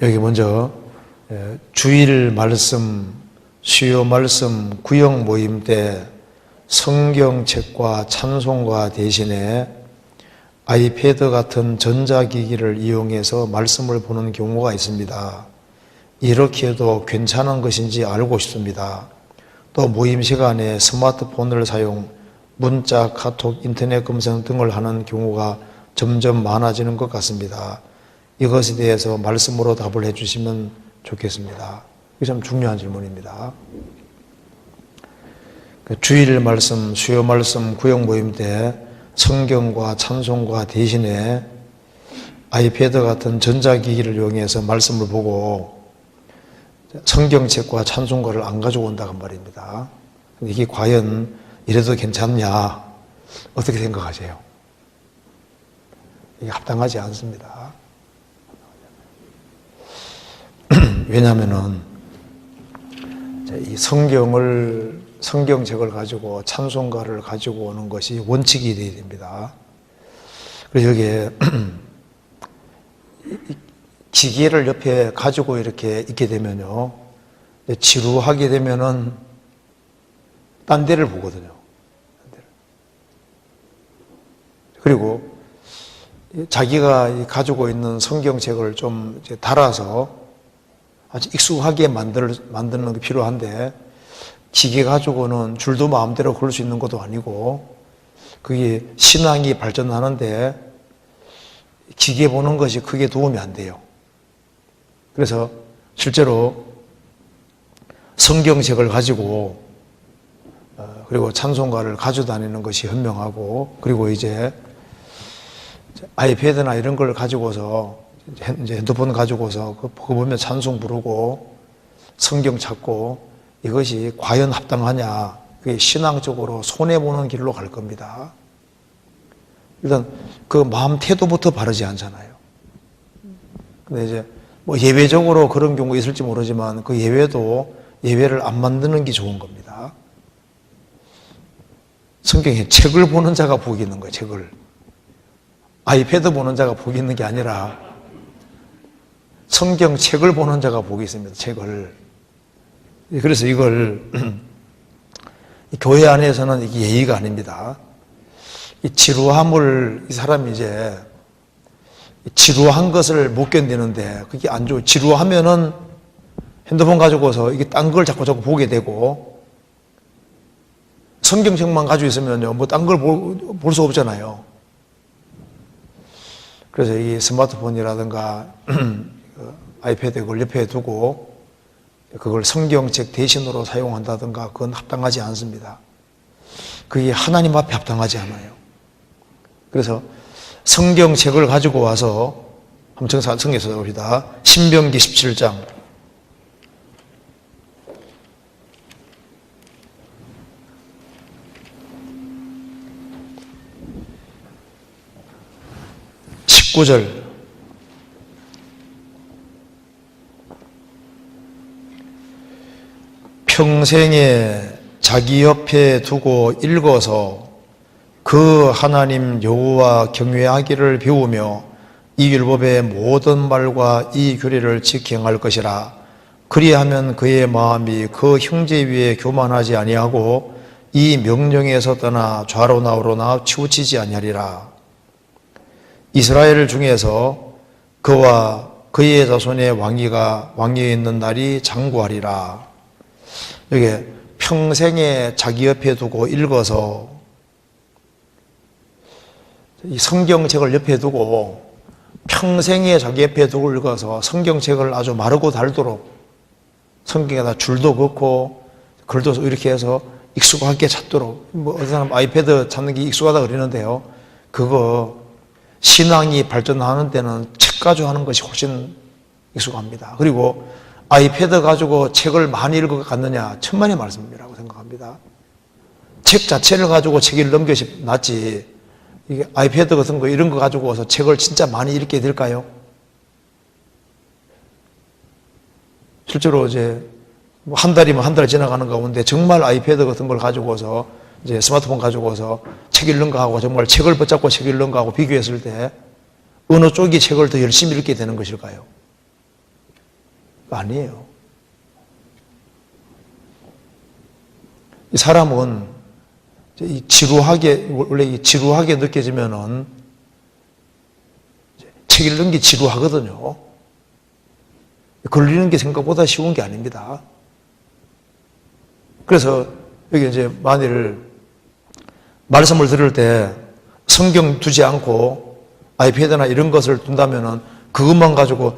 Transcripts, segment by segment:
여기 먼저 주일 말씀, 수요 말씀, 구역 모임 때 성경책과 찬송가 대신에 아이패드 같은 전자기기를 이용해서 말씀을 보는 경우가 있습니다. 이렇게 해도 괜찮은 것인지 알고 싶습니다. 또 모임 시간에 스마트폰을 사용, 문자, 카톡, 인터넷 검색 등을 하는 경우가 점점 많아지는 것 같습니다. 이것에 대해서 말씀으로 답을 해주시면 좋겠습니다. 이게 참 중요한 질문입니다. 주일 말씀, 수요 말씀, 구역 모임 때 성경과 찬송가 대신에 아이패드 같은 전자기기를 이용해서 말씀을 보고 성경책과 찬송가를 안 가지고 온다고 말입니다. 근데 이게 과연 이래도 괜찮냐? 어떻게 생각하세요? 이게 합당하지 않습니다. 왜냐하면은 이 성경책을 가지고 찬송가를 가지고 오는 것이 원칙이 되어야 됩니다. 그래서 여기에 기계를 옆에 가지고 이렇게 있게 되면요, 지루하게 되면은 딴 데를 보거든요. 그리고 자기가 가지고 있는 성경책을 좀 달아서 아주 익숙하게 만드는 게 필요한데, 기계 가지고는 줄도 마음대로 걸 수 있는 것도 아니고, 그게 신앙이 발전하는데 기계 보는 것이 크게 도움이 안 돼요. 그래서 실제로 성경책을 가지고 그리고 찬송가를 가지고 다니는 것이 현명하고, 그리고 이제 아이패드나 이런 걸 가지고서 이제 핸드폰 가지고서 그거 보면 찬송 부르고 성경 찾고, 이것이 과연 합당하냐? 그게 신앙적으로 손해보는 길로 갈 겁니다. 일단 그 마음 태도부터 바르지 않잖아요. 근데 이제 뭐 예외적으로 그런 경우가 있을지 모르지만 그 예외를 안 만드는 게 좋은 겁니다. 성경에 책을 보는 자가 복이 있는 거예요. 책을. 아이패드 보는 자가 복이 있는 게 아니라 성경책을 보는 자가 복이 있습니다. 책을. 그래서 이걸 교회 안에서는 이게 예의가 아닙니다. 이 지루함을, 이 사람이 이제 지루한 것을 못 견디는데 그게 안 좋아요. 지루하면은 핸드폰 가지고서 이게 딴 걸 자꾸 보게 되고, 성경책만 가지고 있으면요, 뭐 딴 걸 볼 수 없잖아요. 그래서 이 스마트폰이라든가 아이패드 그걸 옆에 두고 그걸 성경책 대신으로 사용한다든가 그건 합당하지 않습니다. 그게 하나님 앞에 합당하지 않아요. 그래서 성경책을 가지고 와서 한번 성경에서 봅시다. 신명기 17장 19절 평생에 자기 옆에 두고 읽어서 그 하나님 여호와 경외하기를 배우며 이 율법의 모든 말과 이 규례를 지켜 행할 것이라. 그리하면 그의 마음이 그 형제 위에 교만하지 아니하고 이 명령에서 떠나 좌로 나우로나 치우치지 아니하리라. 이스라엘 중에서 그와 그의 자손의 왕위에 있는 날이 장구하리라. 여기 평생에 자기 옆에 두고 읽어서, 이 성경책을 옆에 두고 평생에 자기 옆에 두고 읽어서 성경책을 아주 마르고 닳도록 성경에다 줄도 긋고 글도 이렇게 해서 익숙하게 찾도록, 뭐 어떤 사람 아이패드 찾는 게 익숙하다 그러는데요, 그거 신앙이 발전하는 데는 책 가지고 하는 것이 훨씬 익숙합니다. 그리고 아이패드 가지고 책을 많이 읽어 갔느냐, 천만의 말씀이라고 생각합니다. 책 자체를 가지고 책 읽는 것이 낫지, 이게 아이패드 같은 거 이런 거 가지고서 책을 진짜 많이 읽게 될까요? 실제로 이제 뭐 한 달이면 한 달 지나가는 가운데 정말 아이패드 같은 걸 가지고서 이제 스마트폰 가지고서 책 읽는 거하고 정말 책을 붙잡고 책 읽는 거하고 비교했을 때 어느 쪽이 책을 더 열심히 읽게 되는 것일까요? 아니에요. 이 사람은 원래 지루하게 느껴지면은 책 읽는 게 지루하거든요. 걸리는 게 생각보다 쉬운 게 아닙니다. 그래서 여기 이제 만일 말씀을 들을 때 성경 두지 않고 아이패드나 이런 것을 둔다면은 그것만 가지고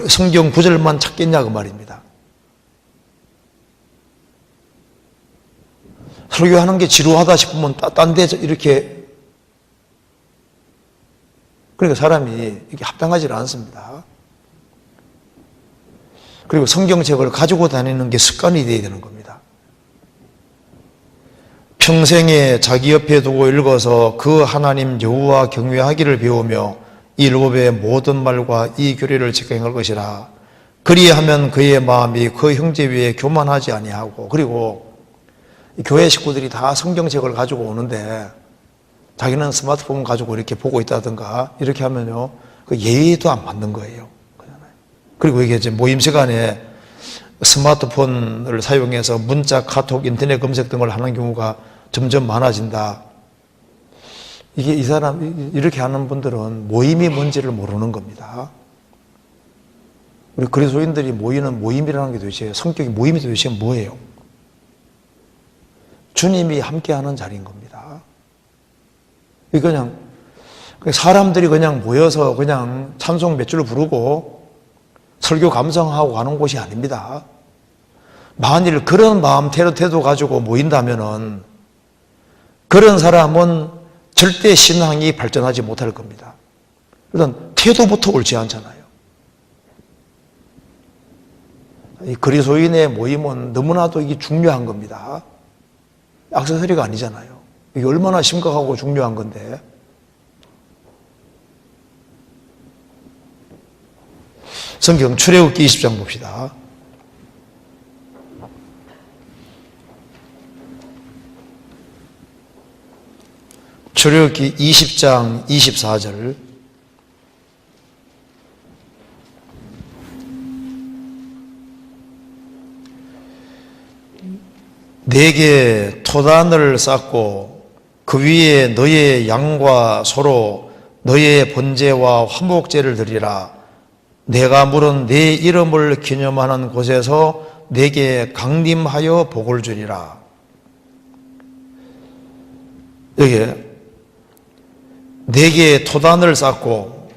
성경 구절만 찾겠냐 그 말입니다. 설교하는 게 지루하다 싶으면 딴 데서 이렇게, 그러니까 사람이 이게 합당하지 않습니다. 그리고 성경책을 가지고 다니는 게 습관이 되어야 되는 겁니다. 평생에 자기 옆에 두고 읽어서 그 하나님 여호와 경외하기를 배우며 이 율법의 모든 말과 이 규례를 지켜 행할 것이라. 그리하면 그의 마음이 그 형제 위에 교만하지 아니하고, 그리고 교회 식구들이 다 성경책을 가지고 오는데 자기는 스마트폰 가지고 이렇게 보고 있다든가 이렇게 하면요, 그 예의도 안 맞는 거예요. 그리고 이게 이제 모임 시간에 스마트폰을 사용해서 문자, 카톡, 인터넷 검색 등을 하는 경우가 점점 많아진다. 이게 이 사람, 이렇게 하는 분들은 모임이 뭔지를 모르는 겁니다. 우리 그리스도인들이 모이는 모임이라는 게 도대체, 성격이 모임이 도대체 뭐예요? 주님이 함께하는 자리인 겁니다. 그냥 사람들이 그냥 모여서 그냥 찬송 몇 줄 부르고 설교 감상하고 가는 곳이 아닙니다. 만일 그런 마음 태도 가지고 모인다면은 그런 사람은 절대 신앙이 발전하지 못할 겁니다. 일단 태도부터 옳지 않잖아요. 이 그리스도인의 모임은 너무나도 이게 중요한 겁니다. 액세서리가 아니잖아요. 이게 얼마나 심각하고 중요한 건데. 성경 출애굽기 20장 봅시다. 출애굽기 20장 24절. 내게 토단을 쌓고 그 위에 너의 양과 소로 너의 번제와 화목제를 드리라. 내가 물은 내 이름을 기념하는 곳에서 내게 강림하여 복을 주리라. 여기 내게 토단을 쌓고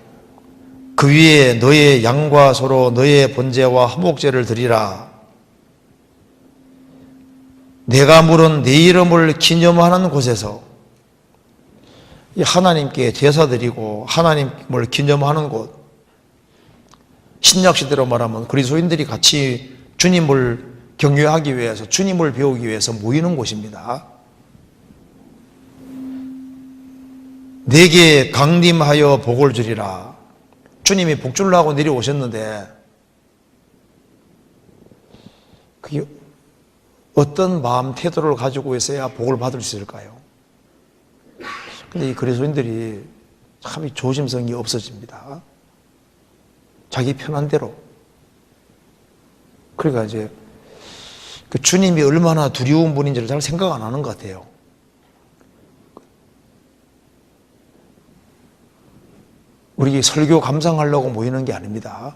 그 위에 너의 양과 소로 너의 번제와 화목제를 드리라. 내가 물은 내 이름을 기념하는 곳에서, 하나님께 제사드리고 하나님을 기념하는 곳, 신약시대로 말하면 그리스도인들이 같이 주님을 경외하기 위해서, 주님을 배우기 위해서 모이는 곳입니다. 내게 강림하여 복을 주리라. 주님이 복 주려고 내려오셨는데 그게 어떤 마음 태도를 가지고 있어야 복을 받을 수 있을까요? 근데 이 그리스도인들이 참 조심성이 없어집니다. 자기 편한 대로. 그러니까 이제 그 주님이 얼마나 두려운 분인지를 잘 생각 안 하는 것 같아요. 우리 설교 감상하려고 모이는 게 아닙니다.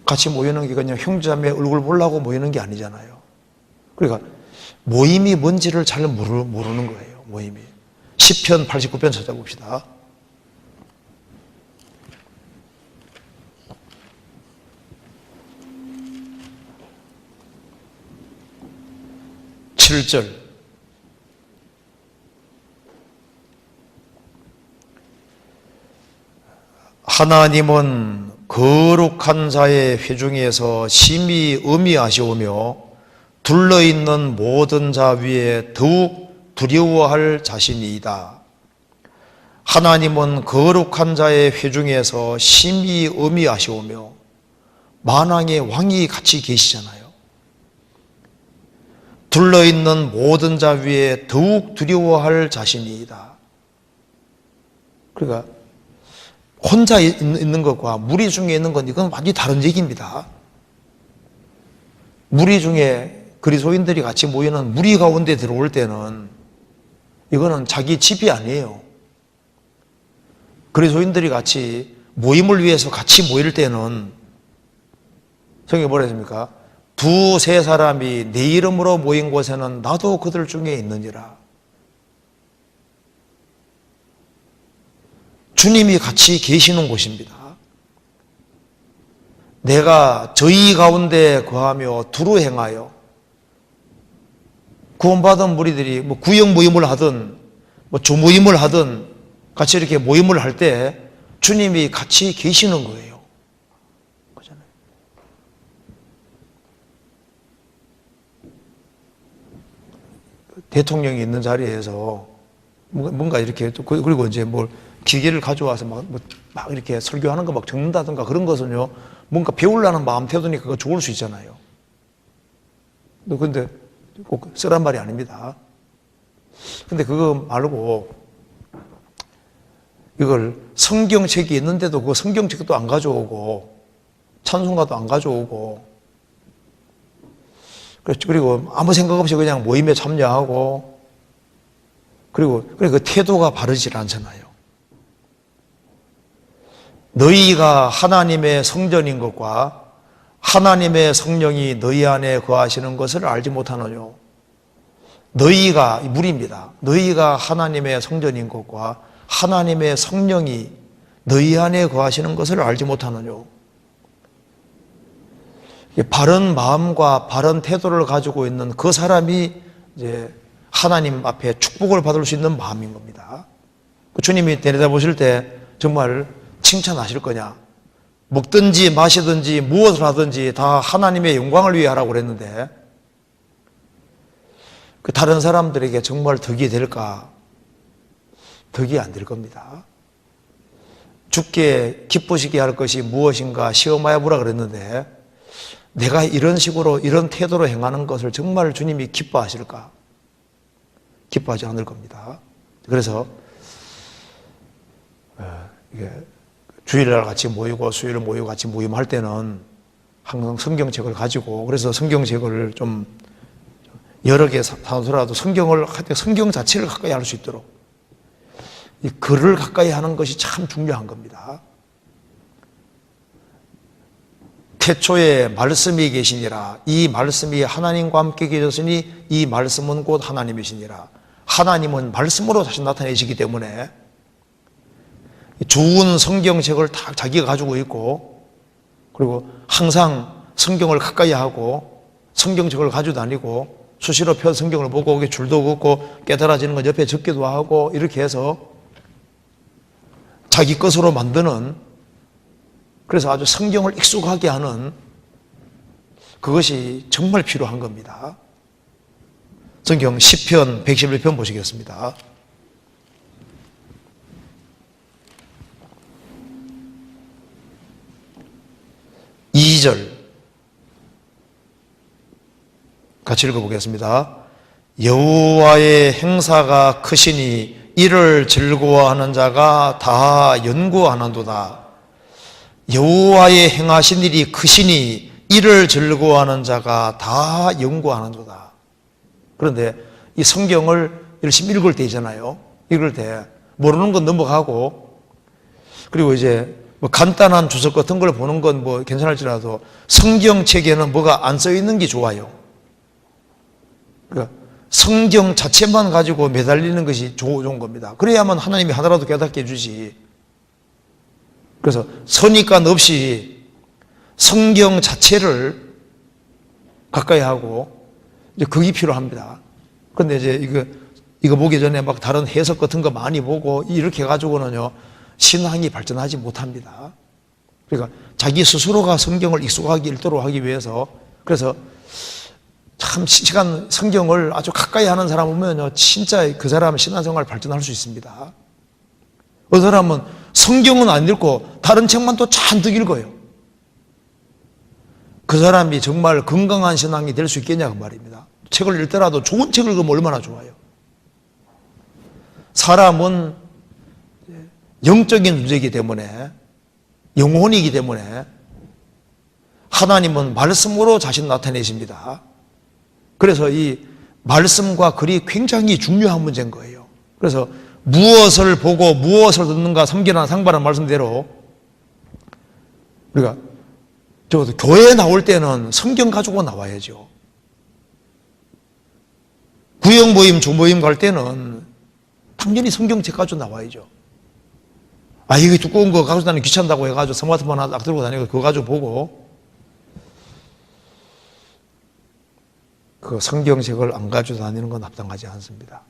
같이 모이는 게 그냥 형제자매 얼굴 보려고 모이는 게 아니잖아요. 그러니까 모임이 뭔지를 잘 모르는 거예요. 모임이. 시편 89편 찾아봅시다. (7절) 하나님은 거룩한 자의 회중에서 심히 의미하시오며 둘러있는 모든 자 위에 더욱 두려워할 자신이다. 하나님은 거룩한 자의 회중에서 심히 의미하시오며, 만왕의 왕이 같이 계시잖아요. 둘러있는 모든 자 위에 더욱 두려워할 자신이다. 그러니까 혼자 있는 것과 무리 중에 있는 건 이건 완전히 다른 얘기입니다. 무리 중에 그리스도인들이 같이 모이는 무리 가운데 들어올 때는 이거는 자기 집이 아니에요. 그리스도인들이 같이 모임을 위해서 같이 모일 때는 성경에 뭐라 했습니까? 두세 사람이 내 이름으로 모인 곳에는 나도 그들 중에 있느니라. 주님이 같이 계시는 곳입니다. 내가 저희 가운데 거하며 두루 행하여 구원받은 무리들이 뭐 구역 모임을 하든 뭐 조모임을 하든 같이 이렇게 모임을 할 때 주님이 같이 계시는 거예요. 그렇잖아요. 대통령이 있는 자리에서 뭔가 이렇게 그리고 이제 뭘 기계를 가져와서 막 이렇게 설교하는 거 막 적는다든가 그런 것은요, 뭔가 배우려는 마음 태도니 그거 좋을 수 있잖아요. 근데 꼭 쓰란 말이 아닙니다. 근데 그거 말고 이걸 성경책이 있는데도 그 성경책도 안 가져오고 찬송가도 안 가져오고 그리고 아무 생각 없이 그냥 모임에 참여하고 그리고 그 태도가 바르질 않잖아요. 너희가 하나님의 성전인 것과 하나님의 성령이 너희 안에 거하시는 것을 알지 못하느냐. 너희가 무리입니다. 너희가 하나님의 성전인 것과 하나님의 성령이 너희 안에 거하시는 것을 알지 못하느냐. 바른 마음과 바른 태도를 가지고 있는 그 사람이 이제 하나님 앞에 축복을 받을 수 있는 마음인 겁니다. 주님이 내려다보실 때 정말 칭찬하실 거냐? 먹든지 마시든지 무엇을 하든지 다 하나님의 영광을 위해 하라고 그랬는데 그 다른 사람들에게 정말 덕이 될까? 덕이 안 될 겁니다. 주께 기쁘시게 할 것이 무엇인가 시험하여 보라 그랬는데 내가 이런 식으로 이런 태도로 행하는 것을 정말 주님이 기뻐하실까? 기뻐하지 않을 겁니다. 그래서 이게 주일날 같이 모이고 수요일 모이고 같이 모임할 때는 항상 성경책을 가지고 그래서 성경책을 좀 여러 개 사서라도 성경을 할 때 성경 자체를 가까이 할 수 있도록 이 글을 가까이 하는 것이 참 중요한 겁니다. 태초에 말씀이 계시니라. 이 말씀이 하나님과 함께 계셨으니 이 말씀은 곧 하나님이시니라. 하나님은 말씀으로 다시 나타내시기 때문에 좋은 성경책을 다 자기가 가지고 있고 그리고 항상 성경을 가까이 하고 성경책을 가지고 다니고 수시로 펴 성경을 보고 그게 줄도 긋고 깨달아지는 건 옆에 적기도 하고 이렇게 해서 자기 것으로 만드는 그래서 아주 성경을 익숙하게 하는 그것이 정말 필요한 겁니다. 성경 시편 111편 보시겠습니다. 2절 같이 읽어보겠습니다. 여호와의 행사가 크시니 이를 즐거워하는 자가 다 연구하는도다. 여호와의 행하신 일이 크시니 이를 즐거워하는 자가 다 연구하는도다. 그런데 이 성경을 열심히 읽을 때 있잖아요. 읽을 때 모르는 건 넘어가고 그리고 이제 뭐 간단한 주석 같은 걸 보는 건 뭐 괜찮을지라도 성경책에는 뭐가 안 써 있는 게 좋아요. 그러니까 성경 자체만 가지고 매달리는 것이 좋은 겁니다. 그래야만 하나님이 하나라도 깨닫게 해주지. 그래서 선입관 없이 성경 자체를 가까이 하고 이제 그게 필요합니다. 그런데 이제 이거 보기 전에 막 다른 해석 같은 거 많이 보고 이렇게 해가지고는요 신앙이 발전하지 못합니다. 그러니까 자기 스스로가 성경을 익숙하게 읽도록 하기 위해서 그래서 참 시간 성경을 아주 가까이 하는 사람 보면요 진짜 그 사람은 신앙생활 발전할 수 있습니다. 어떤 사람은 성경은 안 읽고 다른 책만 또 잔뜩 읽어요. 그 사람이 정말 건강한 신앙이 될 수 있겠냐 그 말입니다. 책을 읽더라도 좋은 책을 읽으면 얼마나 좋아요. 사람은 영적인 존재이기 때문에 영혼이기 때문에 하나님은 말씀으로 자신 나타내십니다. 그래서 이 말씀과 글이 굉장히 중요한 문제인 거예요. 그래서 무엇을 보고 무엇을 듣는가 삼기나 상반한 말씀대로 우리가 적어도 교회에 나올 때는 성경 가지고 나와야죠. 구역 모임, 조모임 갈 때는 당연히 성경책 가지고 나와야죠. 아, 이게 두꺼운 거 가지고 다니기 귀찮다고 해가지고 스마트폰 하나 딱 들고 다니고 그거 가지고 보고 그 성경책을 안 가지고 다니는 건 합당하지 않습니다.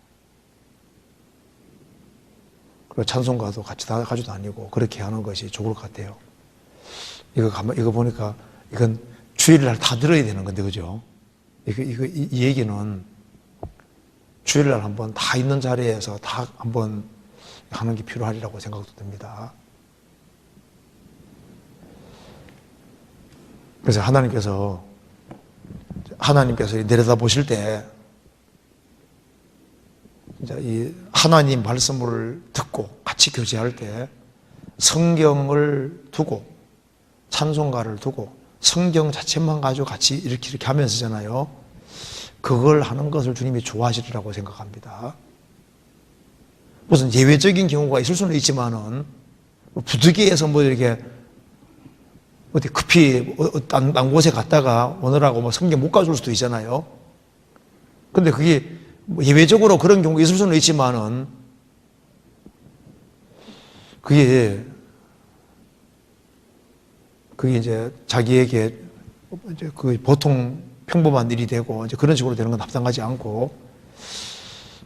그리고 찬송가도 같이 다 가지고 다니고 그렇게 하는 것이 좋을 것 같아요. 이거 보니까 이건 주일날 다 들어야 되는 건데, 그죠? 이 얘기는 주일날 한번 다 있는 자리에서 다 한번 하는 게 필요하리라고 생각도 듭니다. 그래서 하나님께서 내려다 보실 때 이 하나님 말씀을 듣고 같이 교제할 때 성경을 두고 찬송가를 두고 성경 자체만 가지고 같이 이렇게 하면서잖아요. 그걸 하는 것을 주님이 좋아하시리라고 생각합니다. 무슨 예외적인 경우가 있을 수는 있지만은 부득이해서 뭐 이렇게 어디 급히 딴 곳에 갔다가 오느라고 뭐 성경 못 가줄 수도 있잖아요. 근데 그게 예외적으로 그런 경우가 있을 수는 있지만은 그게 이제 자기에게 이제 그 보통 평범한 일이 되고 이제 그런 식으로 되는 건 합당하지 않고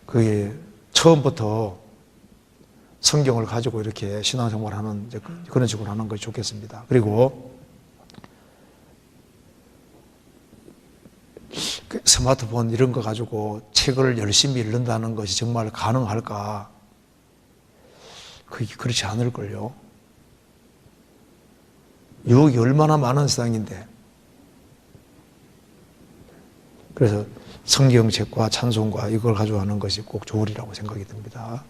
그게 처음부터 성경을 가지고 이렇게 신앙생활 하는 이제 그런 식으로 하는 것이 좋겠습니다. 그리고 스마트폰 이런 거 가지고 책을 열심히 읽는다는 것이 정말 가능할까? 그게 그렇지 않을걸요. 유혹이 얼마나 많은 세상인데. 그래서 성경책과 찬송과 이걸 가지고 하는 것이 꼭 좋으리라고 생각이 듭니다.